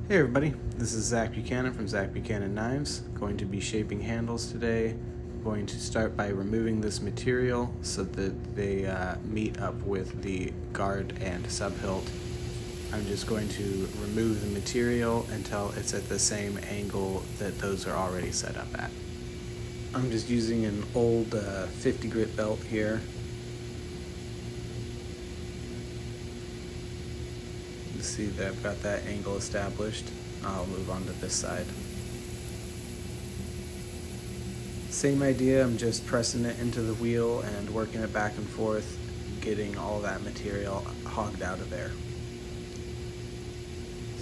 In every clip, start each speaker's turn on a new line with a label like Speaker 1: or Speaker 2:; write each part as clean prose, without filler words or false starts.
Speaker 1: Hey everybody, this is Zac Buchanan from Zac Buchanan Knives. Going to be shaping handles today. Going to start by removing this material so that they meet up with the guard and sub-hilt. I'm just going to remove the material until it's at the same angle that those are already set up at. I'm just using an old 50 grit belt here. See that I've got that angle established. I'll move on to this side. Same idea, I'm just pressing it into the wheel and working it back and forth, getting all that material hogged out of there.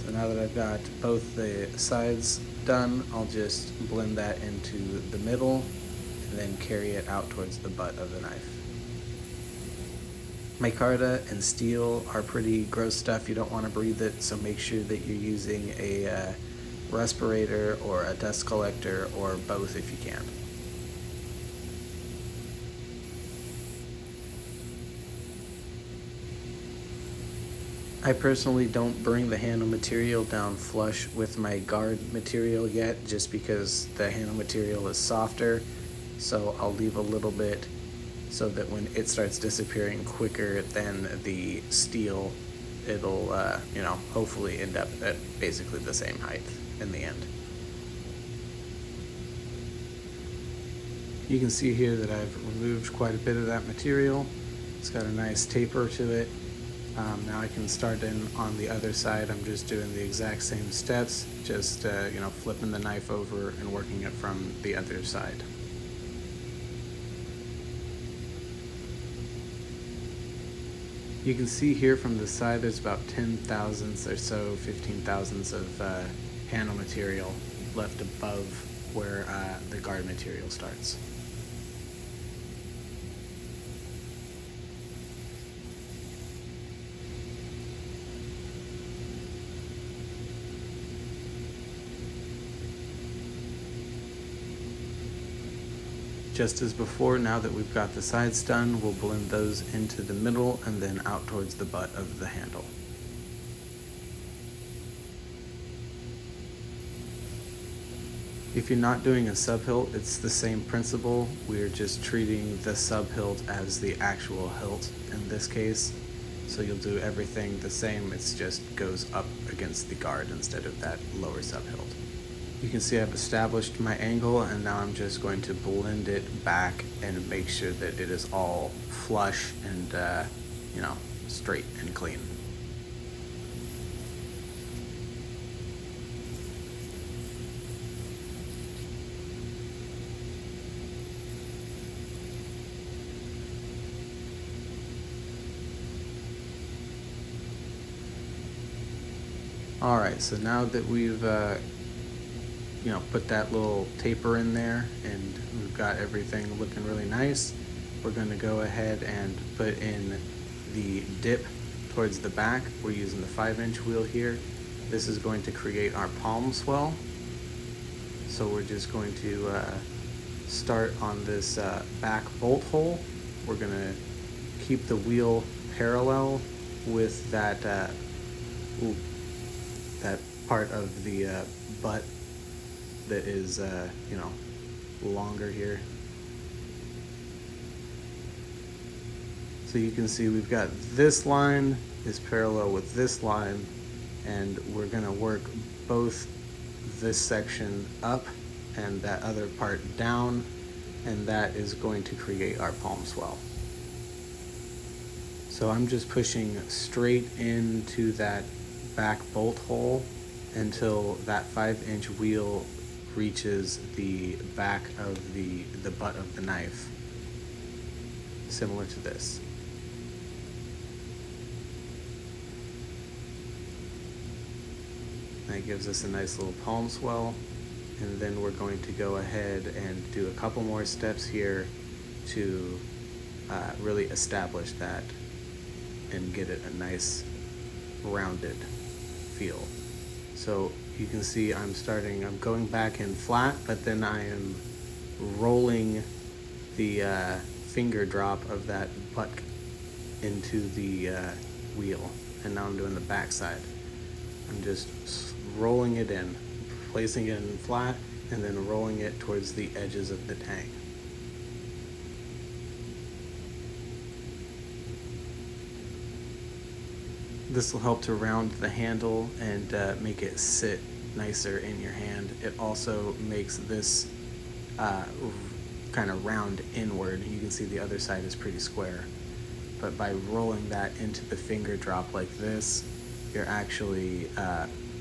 Speaker 1: So now that I've got both the sides done, I'll just blend that into the middle and then carry it out towards the butt of the knife. Micarta and steel are pretty gross stuff. You don't want to breathe it, so make sure that you're using a respirator or a dust collector or both if you can. I personally don't bring the handle material down flush with my guard material yet, just because the handle material is softer, so I'll leave a little bit so that when it starts disappearing quicker than the steel, it'll, hopefully end up at basically the same height in the end. You can see here that I've removed quite a bit of that material. It's got a nice taper to it. Now I can start in on the other side. I'm just doing the exact same steps, just flipping the knife over and working it from the other side. You can see here from the side there's about 10 thousandths or so, 15 thousandths of handle material left above where the guard material starts. Just as before, now that we've got the sides done, we'll blend those into the middle and then out towards the butt of the handle. If you're not doing a sub-hilt, it's the same principle. We're just treating the sub-hilt as the actual hilt in this case. So you'll do everything the same, it just goes up against the guard instead of that lower sub-hilt. You can see I've established my angle, and now I'm just going to blend it back and make sure that it is all flush and, straight and clean. All right, so now that we've put that little taper in there and we've got everything looking really nice, we're going to go ahead and put in the dip towards the back. We're using the 5-inch wheel here. This is going to create our palm swell. So we're just going to start on this back bolt hole. We're going to keep the wheel parallel with that that part of the butt that is, longer here. So you can see we've got this line is parallel with this line, and we're gonna work both this section up and that other part down, and that is going to create our palm swell. So I'm just pushing straight into that back bolt hole until that 5-inch wheel reaches the back of the butt of the knife, similar to this. That gives us a nice little palm swell, and then we're going to go ahead and do a couple more steps here to really establish that and get it a nice rounded feel. So you can see I'm going back in flat, but then I am rolling the finger drop of that butt into the wheel, and now I'm doing the back side. I'm just rolling it in, placing it in flat, and then rolling it towards the edges of the tang. This will help to round the handle and make it sit nicer in your hand. It also makes this kind of round inward. You can see the other side is pretty square. But by rolling that into the finger drop like this, you're actually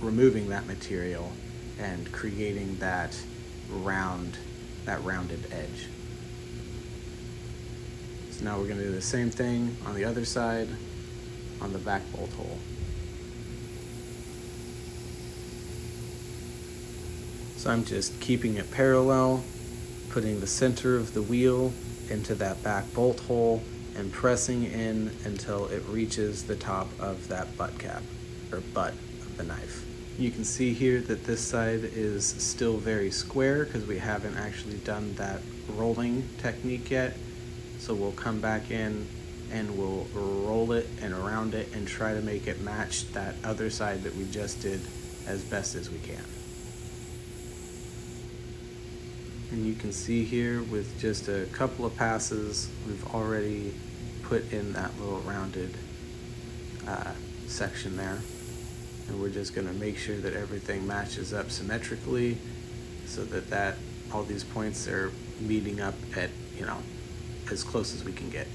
Speaker 1: removing that material and creating that rounded edge. So now we're going to do the same thing on the other side on the back bolt hole. So I'm just keeping it parallel, putting the center of the wheel into that back bolt hole and pressing in until it reaches the top of that butt cap, or butt of the knife. You can see here that this side is still very square because we haven't actually done that rolling technique yet. So we'll come back in and we'll roll it and around it and try to make it match that other side that we just did as best as we can. And you can see here with just a couple of passes, we've already put in that little rounded section there. And we're just gonna make sure that everything matches up symmetrically so that all these points are meeting up at, as close as we can get.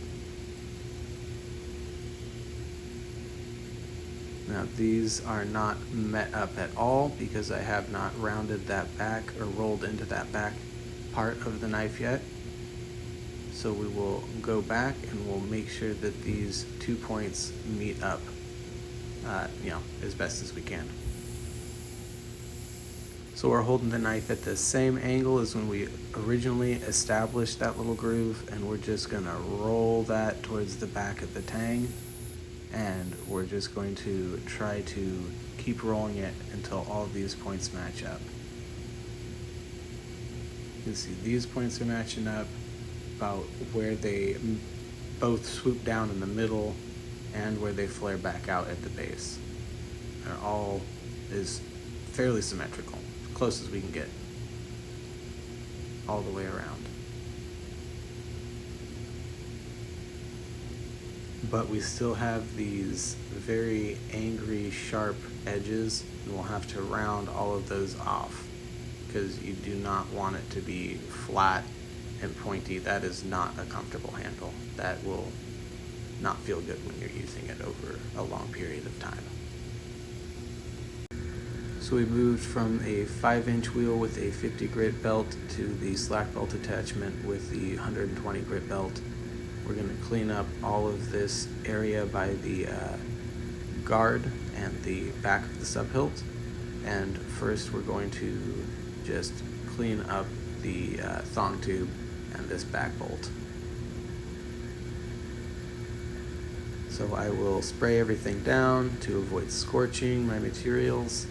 Speaker 1: Now these are not met up at all because I have not rounded that back or rolled into that back part of the knife yet. So we will go back and we'll make sure that these 2 points meet up, as best as we can. So we're holding the knife at the same angle as when we originally established that little groove, and we're just gonna roll that towards the back of the tang, and we're just going to try to keep rolling it until all of these points match up. You can see these points are matching up about where they both swoop down in the middle and where they flare back out at the base. And all is fairly symmetrical, as close as we can get, all the way around. But we still have these very angry, sharp edges, and we'll have to round all of those off because you do not want it to be flat and pointy. That is not a comfortable handle. That will not feel good when you're using it over a long period of time. So we moved from a 5-inch wheel with a 50 grit belt to the slack belt attachment with the 120 grit belt. We're going to clean up all of this area by the guard and the back of the sub hilt. And first we're going to just clean up the thong tube and this back bolt. So I will spray everything down to avoid scorching my materials,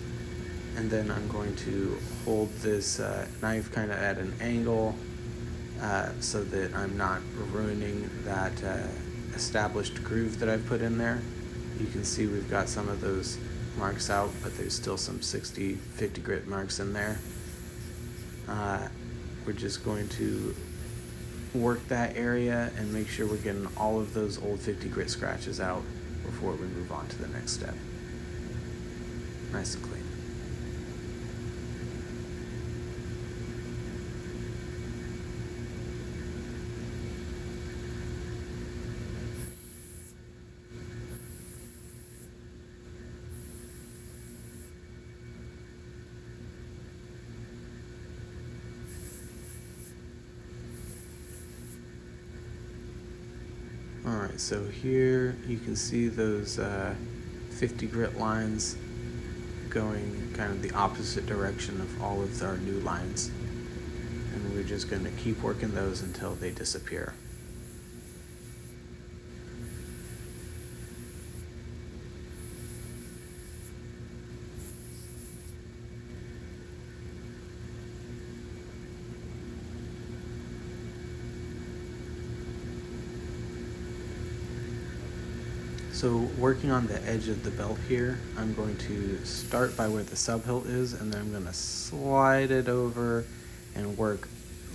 Speaker 1: and then I'm going to hold this knife kind of at an angle so that I'm not ruining that established groove that I've put in there. You can see we've got some of those marks out, but there's still some 50 grit marks in there. We're just going to work that area and make sure we're getting all of those old 50 grit scratches out before we move on to the next step. Nice and clean. Alright, so here you can see those 50 grit lines going kind of the opposite direction of all of our new lines. And we're just going to keep working those until they disappear. So working on the edge of the belt here, I'm going to start by where the sub hilt is, and then I'm going to slide it over and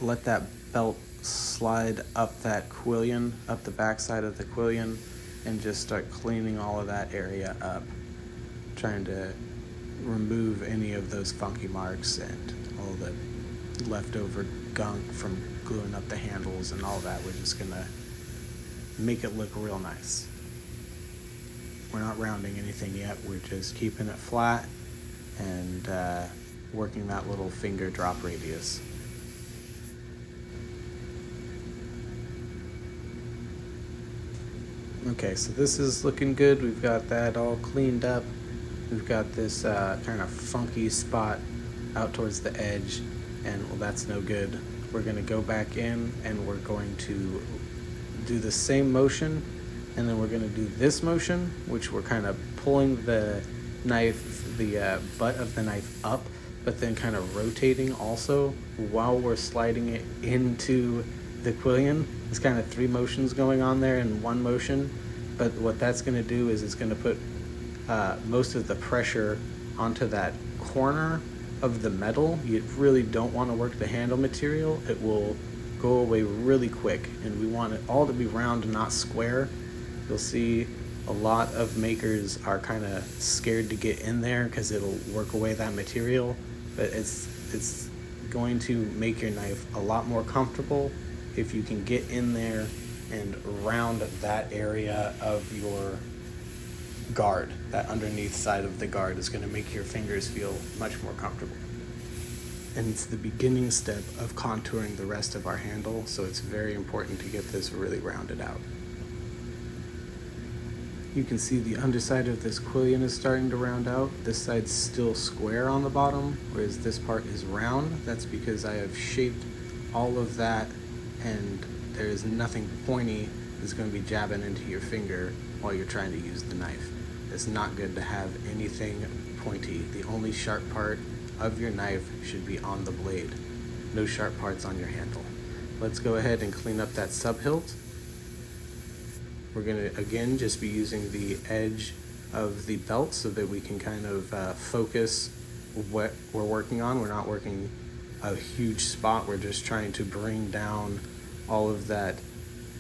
Speaker 1: let that belt slide up that quillion, up the backside of the quillion, and just start cleaning all of that area up, trying to remove any of those funky marks and all the leftover gunk from gluing up the handles and all that. We're just gonna make it look real nice. We're not rounding anything yet, we're just keeping it flat and working that little finger drop radius. Okay, so this is looking good. We've got that all cleaned up. We've got this kind of funky spot out towards the edge, and well, that's no good. We're gonna go back in and we're going to do the same motion, and then we're gonna do this motion, which we're kind of pulling the knife, the butt of the knife up, but then kind of rotating also while we're sliding it into the quillion. There's kind of 3 motions going on there in one motion, but what that's going to do is it's going to put most of the pressure onto that corner of the metal. You really don't want to work the handle material. It will go away really quick, and we want it all to be round and not square. You'll see a lot of makers are kind of scared to get in there because it'll work away that material, but it's going to make your knife a lot more comfortable if you can get in there and round that area of your guard. That underneath side of the guard is going to make your fingers feel much more comfortable. And it's the beginning step of contouring the rest of our handle, so it's very important to get this really rounded out. You can see the underside of this quillion is starting to round out. This side's still square on the bottom, whereas this part is round. That's because I have shaped all of that, and there is nothing pointy that's going to be jabbing into your finger while you're trying to use the knife. It's not good to have anything pointy. The only sharp part of your knife should be on the blade. No sharp parts on your handle. Let's go ahead and clean up that sub-hilt. We're going to, again, just be using the edge of the belt so that we can kind of focus what we're working on. We're not working a huge spot. We're just trying to bring down all of that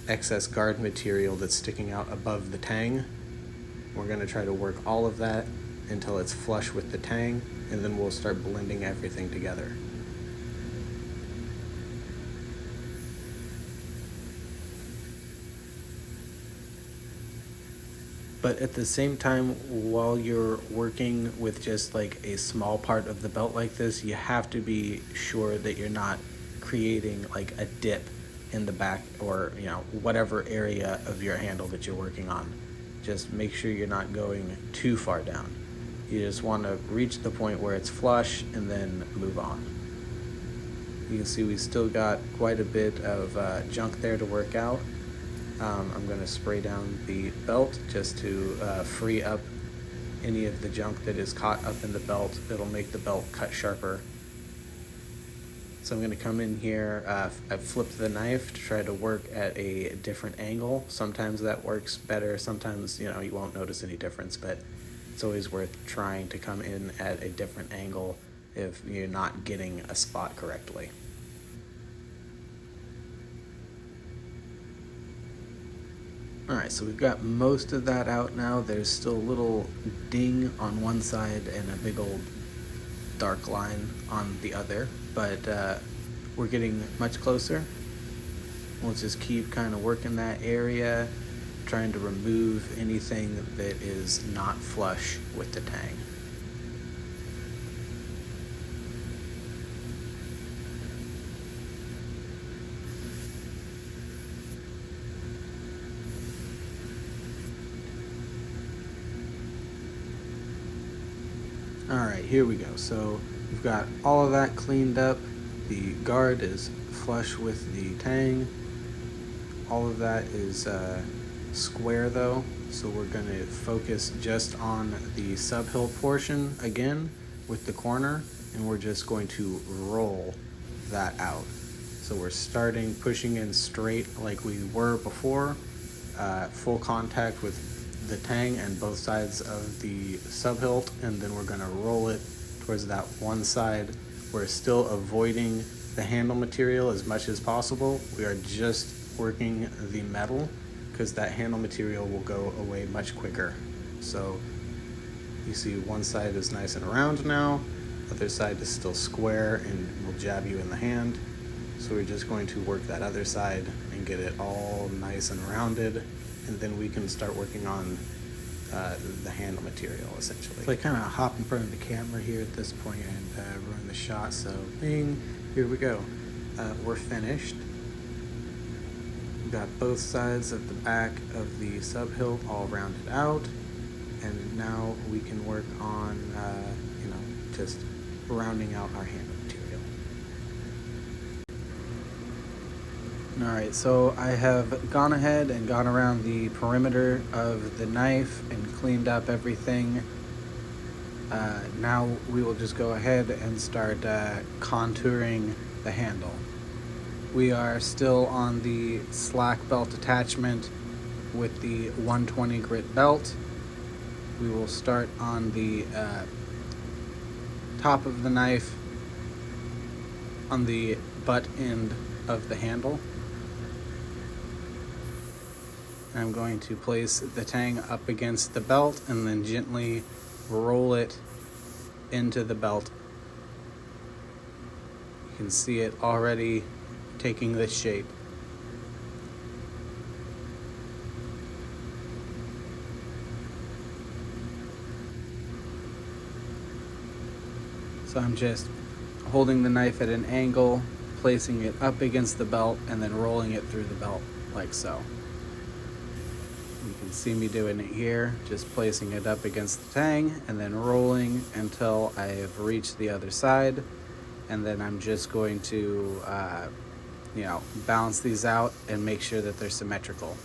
Speaker 1: excess guard material that's sticking out above the tang. We're going to try to work all of that until it's flush with the tang, and then we'll start blending everything together. But at the same time, while you're working with just like a small part of the belt like this, you have to be sure that you're not creating like a dip in the back, or whatever area of your handle that you're working on. Just make sure you're not going too far down. You just want to reach the point where it's flush and then move on. You can see we still got quite a bit of junk there to work out. I'm going to spray down the belt just to free up any of the junk that is caught up in the belt. It'll make the belt cut sharper. So I'm going to come in here, I've flipped the knife to try to work at a different angle. Sometimes that works better, sometimes you won't notice any difference, but it's always worth trying to come in at a different angle if you're not getting a spot correctly. Alright, so we've got most of that out now. There's still a little ding on one side and a big old dark line on the other, but we're getting much closer. We'll just keep kind of working that area, trying to remove anything that is not flush with the tang. Alright, here we go. So we've got all of that cleaned up. The guard is flush with the tang. All of that is square though, so we're going to focus just on the sub-hilt portion again with the corner, and we're just going to roll that out. So we're pushing in straight like we were before, full contact with the tang and both sides of the sub hilt, and then we're gonna roll it towards that one side. We're still avoiding the handle material as much as possible. We are just working the metal because that handle material will go away much quicker. So you see one side is nice and round now, other side is still square and will jab you in the hand. So we're just going to work that other side and get it all nice and rounded, and then we can start working on the handle material essentially. So I kind of hop in front of the camera here at this point and ruin the shot. So bing, here we go. We're finished. We've got both sides of the back of the sub hilt all rounded out, and now we can work on just rounding out our handle material. Alright, so I have gone ahead and gone around the perimeter of the knife and cleaned up everything. Now we will just go ahead and start contouring the handle. We are still on the slack belt attachment with the 120 grit belt. We will start on the top of the knife on the butt end of the handle. I'm going to place the tang up against the belt and then gently roll it into the belt. You can see it already taking this shape. So I'm just holding the knife at an angle, placing it up against the belt, and then rolling it through the belt like so. You can see me doing it here, just placing it up against the tang and then rolling until I have reached the other side. And then I'm just going to, balance these out and make sure that they're symmetrical.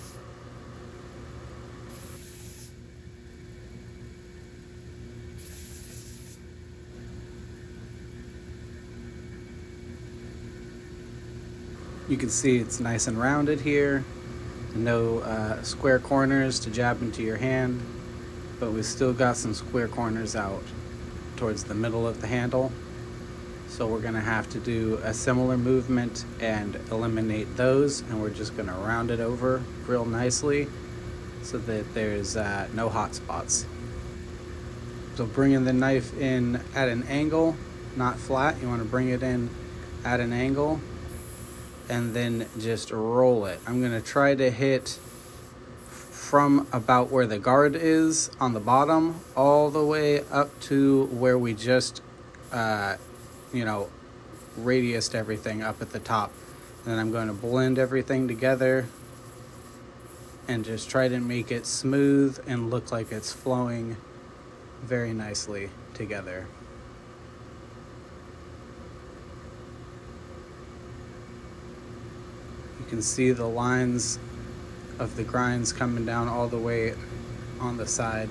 Speaker 1: You can see it's nice and rounded here. No square corners to jab into your hand, but we still got some square corners out towards the middle of the handle. So we're gonna have to do a similar movement and eliminate those, and we're just gonna round it over real nicely so that there's no hot spots. So bringing the knife in at an angle, not flat. You wanna bring it in at an angle and then just roll it. I'm gonna try to hit from about where the guard is on the bottom all the way up to where we just radiused everything up at the top. And then I'm going to blend everything together and just try to make it smooth and look like it's flowing very nicely together. You can see the lines of the grinds coming down all the way on the side.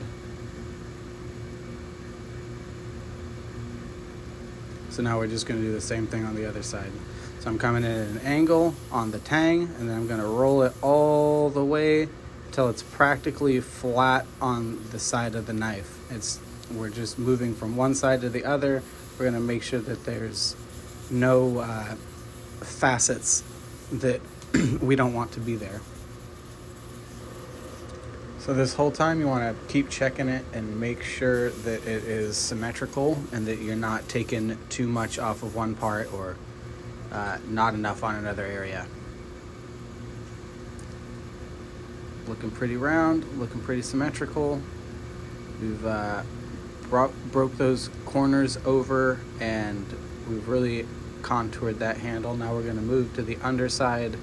Speaker 1: So now we're just going to do the same thing on the other side. So I'm coming in at an angle on the tang, and then I'm going to roll it all the way until it's practically flat on the side of the knife. We're just moving from one side to the other. We're going to make sure that there's no facets that we don't want to be there. So this whole time you want to keep checking it and make sure that it is symmetrical and that you're not taking too much off of one part or not enough on another area. Looking pretty round, looking pretty symmetrical. We've broke those corners over and we've really contoured that handle. Now we're going to move to the underside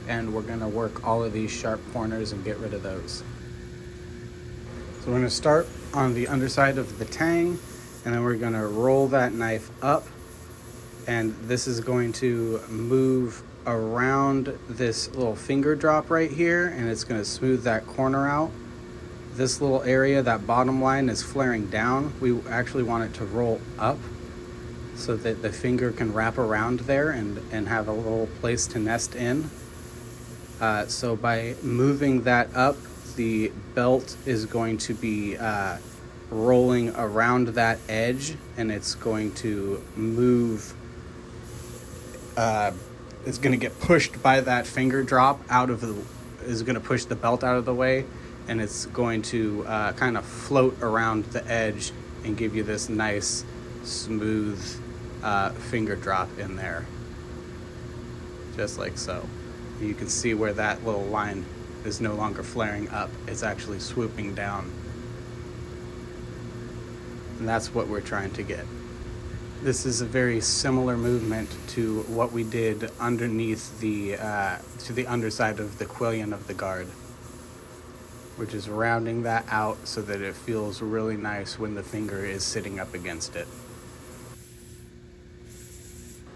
Speaker 1: and we're going to work all of these sharp corners and get rid of those. So we're going to start on the underside of the tang, and then we're going to roll that knife up, and this is going to move around this little finger drop right here, and it's going to smooth that corner out. This little area, that bottom line is flaring down. We actually want it to roll up so that the finger can wrap around there and have a little place to nest in. So by moving that up the belt is going to be rolling around that edge, and it's going to move. It's going to get pushed by that finger drop is going to push the belt out of the way, and it's going to kind of float around the edge and give you this nice smooth finger drop in there, just like so. You can see where that little line is no longer flaring up, it's actually swooping down, and that's what we're trying to get. This is a very similar movement to what we did underneath to the underside of the quillion of the guard. We're just rounding that out so that it feels really nice when the finger is sitting up against it.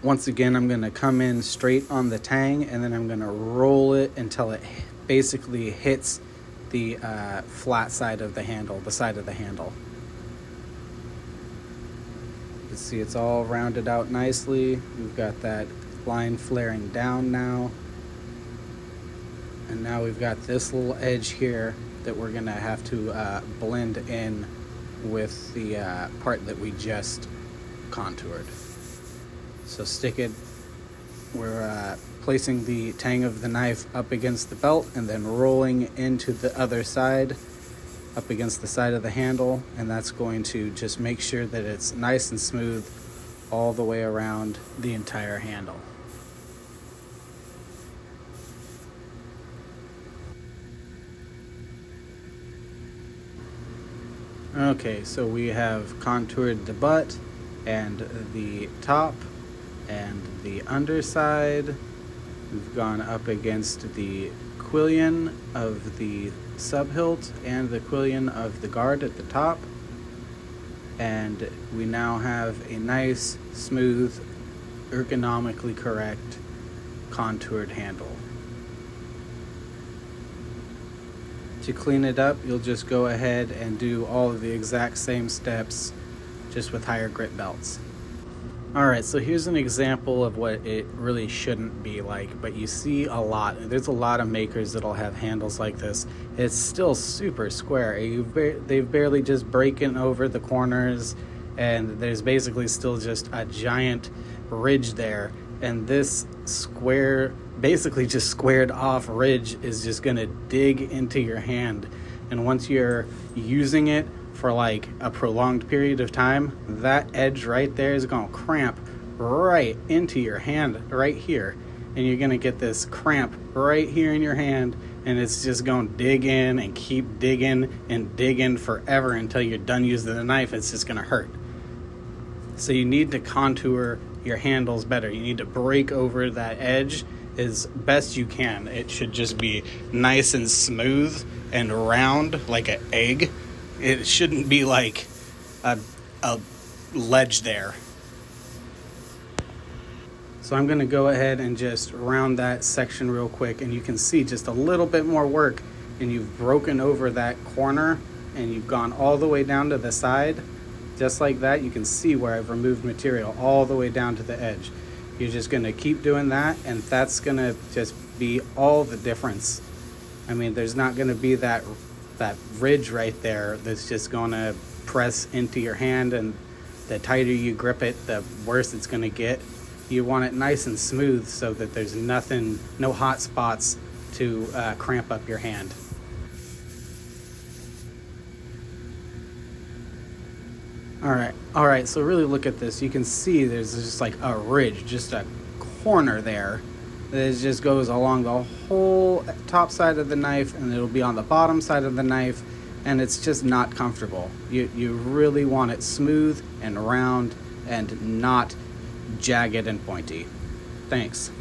Speaker 1: Once again, I'm going to come in straight on the tang, and then I'm going to roll it until it basically hits the flat side of the handle, the side of the handle. You see it's all rounded out nicely. We've got that line flaring down now. And now we've got this little edge here that we're gonna have to blend in with the part that we just contoured. So stick it, we're placing the tang of the knife up against the belt and then rolling into the other side, up against the side of the handle, and that's going to just make sure that it's nice and smooth all the way around the entire handle. Okay, so we have contoured the butt and the top and the underside. We've gone up against the quillion of the subhilt and the quillion of the guard at the top, and we now have a nice, smooth, ergonomically correct contoured handle. To clean it up, you'll just go ahead and do all of the exact same steps, just with higher grit belts. Alright, so here's an example of what it really shouldn't be like, but you see a lot. There's a lot of makers that'll have handles like this. It's still super square. They've barely just breaking over the corners, and there's basically still just a giant ridge there. And this square, basically just squared off ridge is just gonna dig into your hand. And once you're using it for like a prolonged period of time, that edge right there is going to cramp right into your hand right here, and you're going to get this cramp right here in your hand, and it's just going to dig in and keep digging and digging forever until you're done using the knife. It's just going to hurt. So you need to contour your handles better. You need to break over that edge as best you can. It should just be nice and smooth and round like an egg. It shouldn't be like a ledge there. So I'm going to go ahead and just round that section real quick, and you can see just a little bit more work, and you've broken over that corner and you've gone all the way down to the side. Just like that, you can see where I've removed material all the way down to the edge. You're just going to keep doing that, and that's going to just be all the difference. I mean, there's not going to be that ridge right there that's just going to press into your hand, and the tighter you grip it, the worse it's going to get. You want it nice and smooth so that there's no hot spots to cramp up your hand. All right, so really look at this. You can see there's just like a ridge, just a corner there that just goes along the whole top side of the knife, and it'll be on the bottom side of the knife, and it's just not comfortable. You really want it smooth and round and not jagged and pointy. Thanks.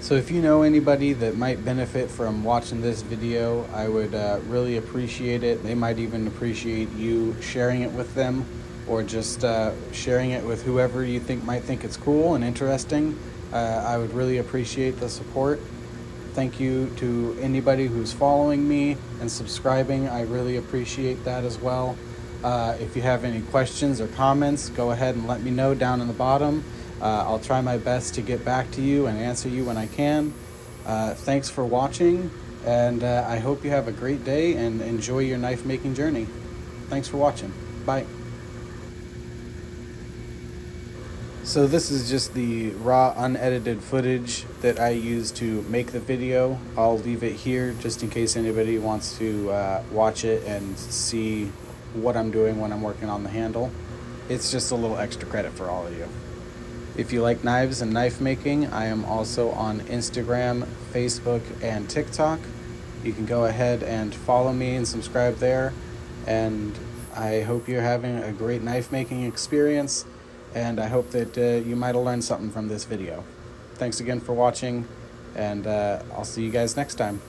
Speaker 1: So if you know anybody that might benefit from watching this video, I would really appreciate it. They might even appreciate you sharing it with them, or just sharing it with whoever you might think it's cool and interesting. I would really appreciate the support. Thank you to anybody who's following me and subscribing. I really appreciate that as well. If you have any questions or comments, go ahead and let me know down in the bottom. I'll try my best to get back to you and answer you when I can. Thanks for watching, and I hope you have a great day and enjoy your knife making journey. Thanks for watching. Bye. So this is just the raw unedited footage that I used to make the video. I'll leave it here just in case anybody wants to watch it and see what I'm doing when I'm working on the handle. It's just a little extra credit for all of you. If you like knives and knife making, I am also on Instagram, Facebook, and TikTok. You can go ahead and follow me and subscribe there. And I hope you're having a great knife making experience. And I hope that you might have learned something from this video. Thanks again for watching, and I'll see you guys next time.